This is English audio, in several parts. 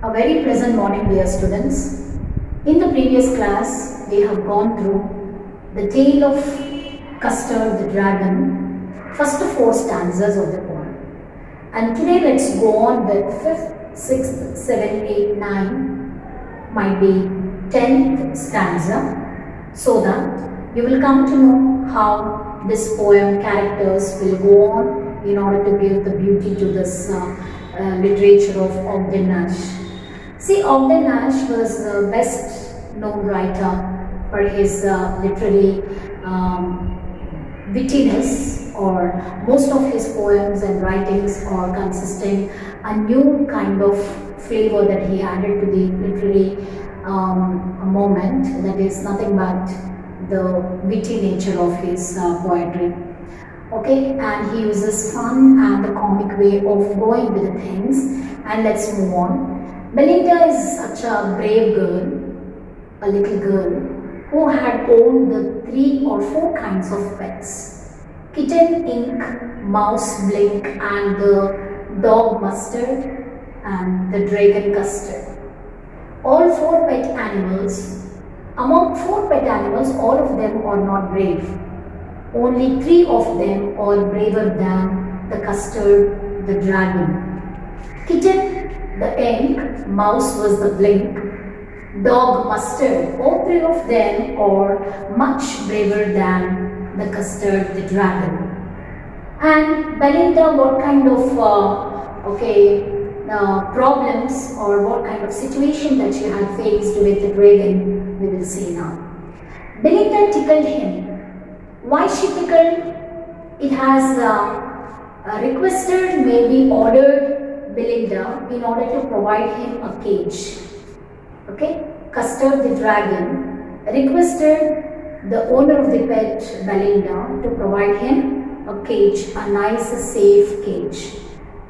A very pleasant morning, dear students. In the previous class, we have gone through the tale of Custard the dragon, first four stanzas of the poem. And today let's go on with 5th, 6th, 7th, 8th, 9th, might be 10th stanza, so that you will come to know how this poem characters will go on in order to give the beauty to this literature of Ogden Nash. See, Ogden Nash was the best known writer for his literary wittiness, or most of his poems and writings are consisting a new kind of flavor that he added to the literary moment, that is nothing but the witty nature of his poetry. Okay, and he uses fun and the comic way of going with the things. And let's move on. Belinda is such a brave girl, a little girl, who had owned the 3 or 4 kinds of pets: kitten, ink, mouse, blink, and the dog, Mustard, and the dragon, Custard. All 4 pet animals, among 4 pet animals, all of them are not brave. Only 3 of them are braver than the Custard, the dragon. Kitten, the ink, mouse was the blink, dog, Mustard, all 3 of them are much braver than the Custard, the dragon. And Belinda, what kind of problems or what kind of situation that she had faced with the dragon, we will see now. Belinda tickled him. Why she tickled? It has requested, maybe ordered Belinda in order to provide him a cage. Okay, Custard the dragon requested the owner of the pet, Belinda, to provide him a cage, a nice safe cage.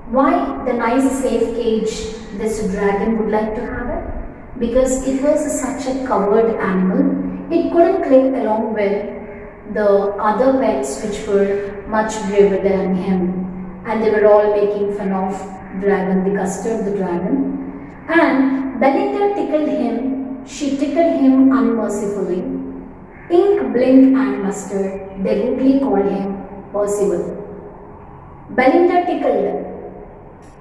Why the nice safe cage this dragon would like to have it? Because it was such a covered animal, it couldn't live along with the other pets which were much braver than him, and they were all making fun of dragon, the Custard the dragon. And Belinda tickled him, she tickled him unmercifully. Ink, Blink and Mustard, they rudely called him Percival. Belinda tickled.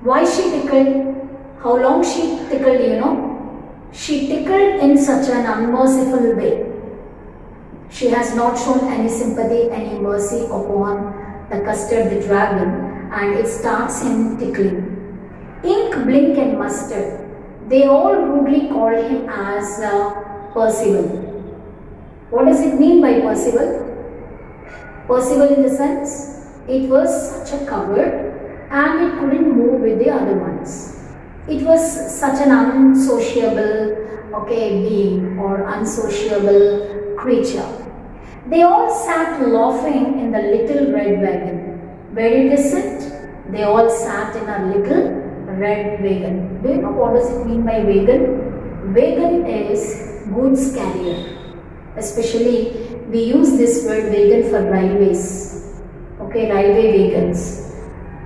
Why she tickled? How long she tickled, you know? She tickled in such an unmerciful way. She has not shown any sympathy, any mercy upon the Custard the dragon, and it starts him tickling. Ink, Blink and Mustard, they all rudely call him as Percival. What does it mean by Percival? Percival in the sense, it was such a coward and it couldn't move with the other ones. It was such an unsociable being or unsociable creature. They all sat laughing in the little red wagon. Where did they sit? They all sat in a little red wagon. Do you know what does it mean by wagon? Wagon is goods carrier. Especially we use this word wagon for railways. Okay, railway wagons.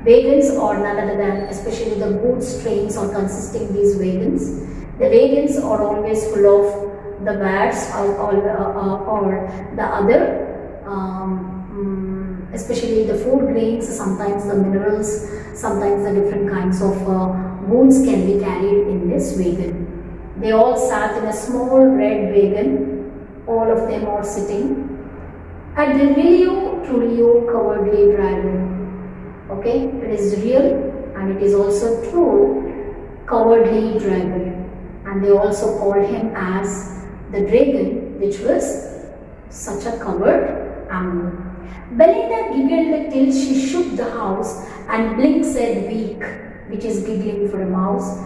Wagons are none other than, especially the goods trains are consisting these wagons. The wagons are always full of the wares or the other, especially the food grains, sometimes the minerals, sometimes the different kinds of goods can be carried in this wagon. They all sat in a small red wagon, all of them are sitting at the really truly cowardly dragon. Okay, it is real and it is also true, cowardly dragon, and they also called him as the dragon, which was such a coward animal. Belinda giggled till she shook the house, and Blink said weak, which is giggling for a mouse.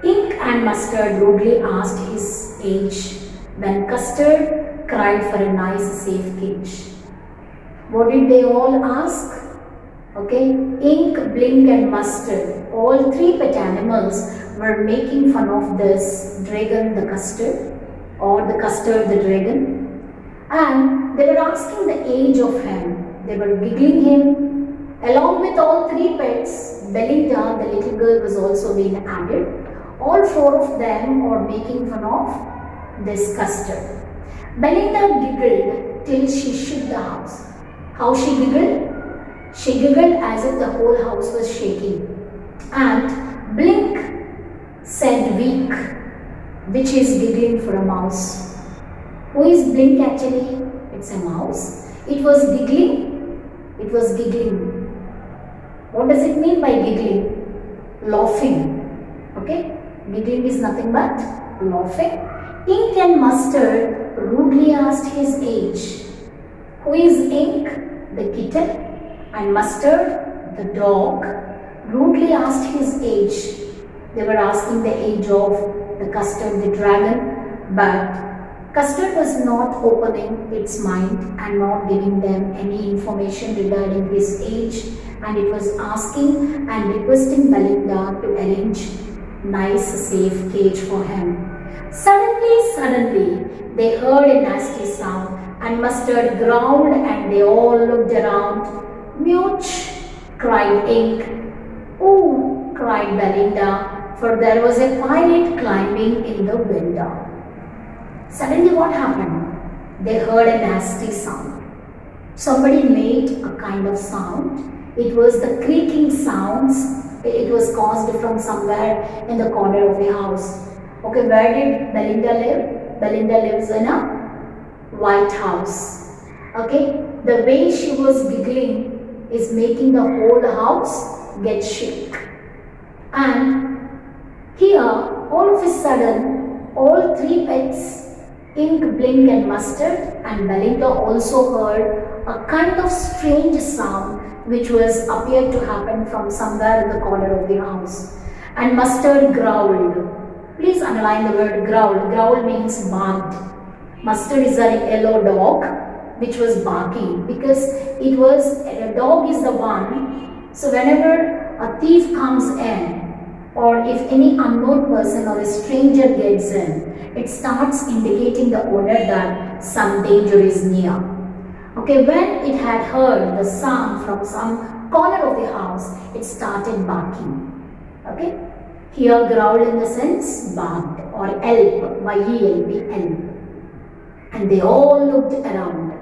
Ink and Mustard rudely asked his age, when Custard cried for a nice safe cage. What did they all ask? Okay, Ink, Blink and Mustard, all 3 pet animals were making fun of this dragon, the Custard, or the Custard the dragon, and they were asking the age of him. They were giggling him. Along with all 3 pets, Belinda, the little girl, was also being added. All four of them are making fun of this Custard. Belinda giggled till she shook the house. How she giggled? She giggled as if the whole house was shaking. And Blink said weak, which is giggling for a mouse. Who is Blink actually? It's a mouse. It was giggling. It was giggling. What does it mean by giggling? Laughing. Okay? Giggling is nothing but laughing. Ink and Mustard rudely asked his age. Who is Ink? The kitten. And Mustard, the dog, rudely asked his age. They were asking the age of the Custard, the dragon, but Custard was not opening its mind and not giving them any information regarding his age, and it was asking and requesting Belinda to arrange nice safe cage for him. Suddenly, they heard a nasty sound, and Mustard growled and they all looked around. Mewch, cried Ink. Oh, cried Belinda, for there was a pirate climbing in the window. Suddenly what happened? They heard a nasty sound. Somebody made a kind of sound. It was the creaking sounds. It was caused from somewhere in the corner of the house. Okay, where did Belinda live? Belinda lives in a White House. Okay, the way she was giggling is making the whole house get shook. And here, all of a sudden, all three pets, Ink, Blink and Mustard, and Belinda also heard a kind of strange sound which was appeared to happen from somewhere in the corner of the house. And Mustard growled. Please underline the word growl. Growl means barked. Mustard is a yellow dog which was barking because it was, a dog is the one, so whenever a thief comes in or if any unknown person or a stranger gets in, it starts indicating the owner that some danger is near. Okay, when it had heard the sound from some corner of the house, it started barking. Okay, here growl in the sense barked or yelp, Y-E-L-P, yelp. And they all looked around.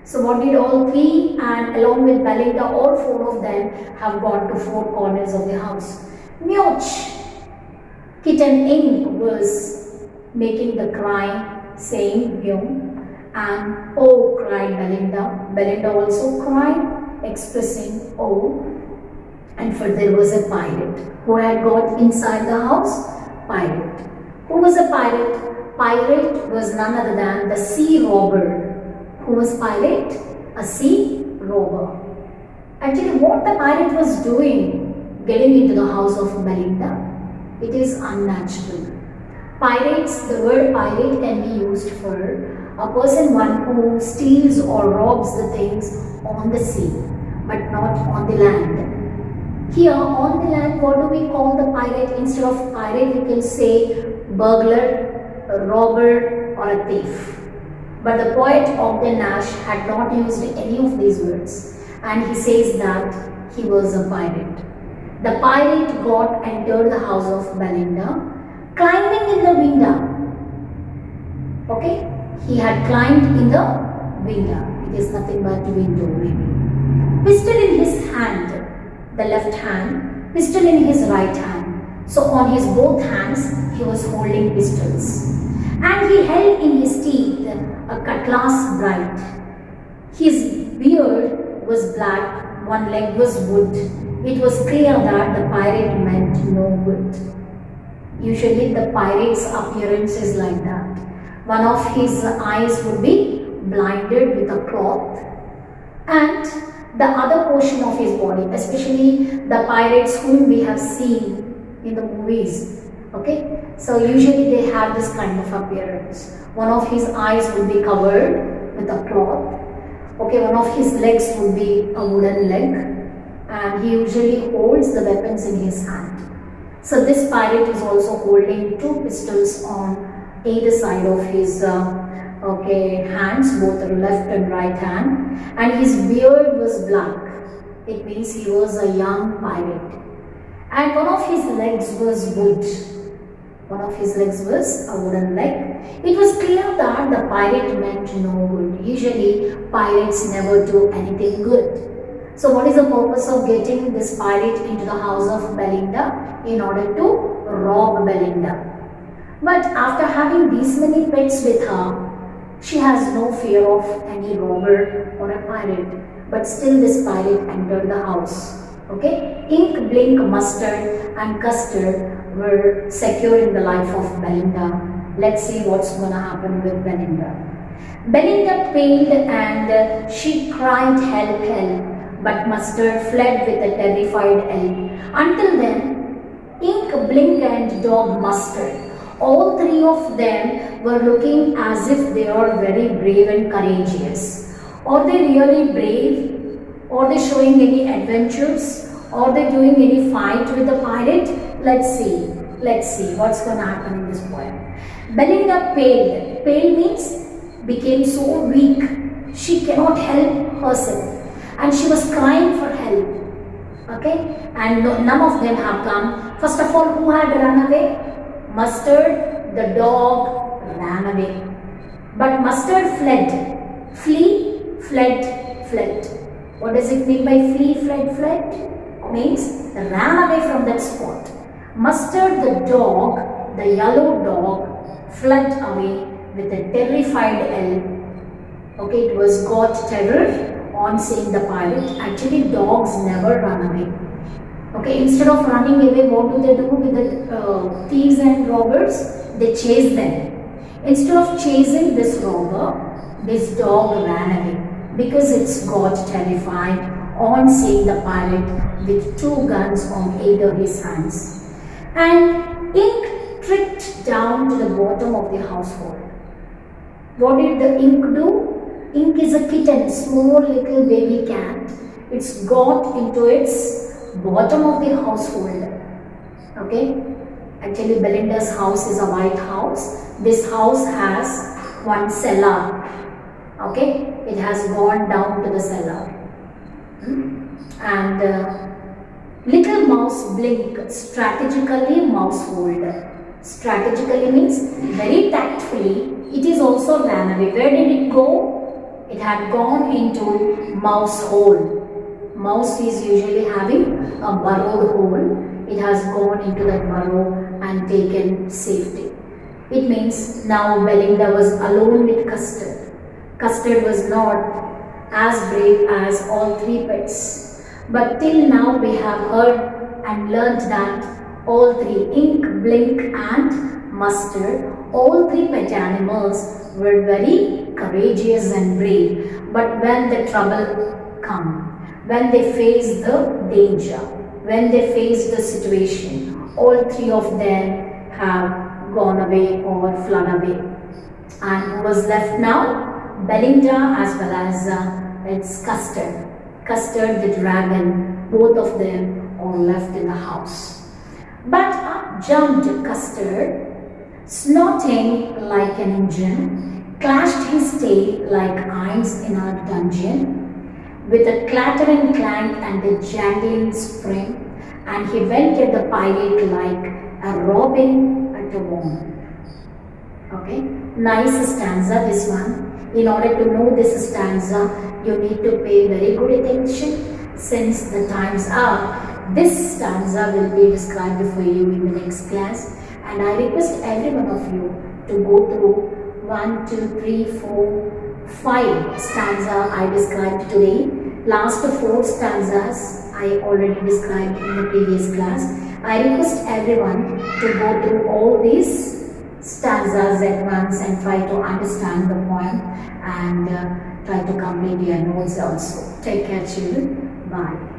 So what did all three, and along with Belinda, all four of them have gone to four corners of the house. Mewch! Kitten Ink was making the cry, saying mew. And oh, cried Belinda. Belinda also cried, expressing oh. And for there was a pirate who had got inside the house. Pirate. Who was a pirate? Pirate was none other than the sea robber. Who was pirate? A sea robber. Actually, what the pirate was doing, getting into the house of Belinda, it is unnatural. Pirates, the word pirate can be used for a person, one who steals or robs the things on the sea, but not on the land. Here on the land, what do we call the pirate? Instead of pirate, we can say burglar, a robber or a thief. But the poet Ogden Nash had not used any of these words, and he says that he was a pirate. The pirate got entered the house of Belinda, climbing in the window. Okay, he had climbed in the window. It is nothing but window maybe. Pistol in his hand, the left hand, pistol in his right hand. So on his both hands, he was holding pistols. And he held in his teeth a cutlass bright. His beard was black, one leg was wood. It was clear that the pirate meant no good. Usually the pirate's appearance is like that. One of his eyes would be blinded with a cloth, and the other portion of his body, especially the pirates whom we have seen in the movies. Okay, so usually they have this kind of appearance. One of his eyes would be covered with a cloth. Okay, one of his legs would be a wooden leg, and he usually holds the weapons in his hand. So this pirate is also holding two pistols on either side of his hands, both the left and right hand, and his beard was black. It means he was a young pirate. And one of his legs was wood. One of his legs was a wooden leg. It was clear that the pirate meant no good. Usually, pirates never do anything good. So what is the purpose of getting this pirate into the house of Belinda? In order to rob Belinda. But after having these many pets with her, she has no fear of any robber or a pirate. But still this pirate entered the house. Okay? Ink, Blink, Mustard and Custard were securing the life of Belinda. Let's see what's going to happen with Belinda. Belinda paled and she cried, help, help. But Mustard fled with a terrified yelp. Until then, Ink, Blink and Dog Mustard, all three of them were looking as if they are very brave and courageous. Are they really brave? Are they showing any adventures? Are they doing any fight with the pirate? Let's see. Let's see what's going to happen in this poem. Belinda paled. Pale means became so weak. She cannot help herself. And she was crying for help. Okay? And none of them have come. First of all, who had run away? Mustard, the dog, ran away. But Mustard fled. Flee, fled, fled. What does it mean by flee, fled, fled? Means ran away from that spot. Mustard, the dog, the yellow dog, fled away with a terrified yelp. Okay, it was got terror on seeing the pirate. Actually, dogs never run away. Okay, instead of running away, what do they do with the thieves and robbers? They chase them. Instead of chasing this robber, this dog ran away because it's got terrified on seeing the pirate with two guns on either his hands. And Ink tripped down to the bottom of the household. What did the Ink do? Ink is a kitten, small little baby cat. It's got into its bottom of the household. Okay? Actually, Belinda's house is a white house. This house has one cellar. Okay? It has gone down to the cellar. And little mouse Blink strategically mousehold. Strategically means very tactfully. It is also ran away. Where did it go? It had gone into mouse hole. Mouse is usually having a burrowed hole. It has gone into that burrow and taken safety. It means now Belinda was alone with Custard. Custard was not as brave as all three pets. But till now we have heard and learnt that all three, Ink, Blink and Mustard, all three pet animals were very courageous and brave. But when the trouble come, when they face the danger, when they face the situation, all three of them have gone away or flown away. And who was left now? Belinda as well as its Custard. Custard the dragon, both of them are left in the house. But up jumped Custard, snorting like an engine, clashed his tail like irons in a dungeon, with a clattering clank and a jangling spring, and he went at the pirate like a robin at a worm. Okay, nice stanza this one. In order to know this stanza, you need to pay very good attention. Since the time's up, this stanza will be described for you in the next class. And I request every one of you to go through 1, 2, 3, 4, 5 stanza I described today. Last 4 stanzas I already described in the previous class. I request everyone to go through all these stanzas at once and try to understand the poem and try to complete your notes also. Take care, children. Bye.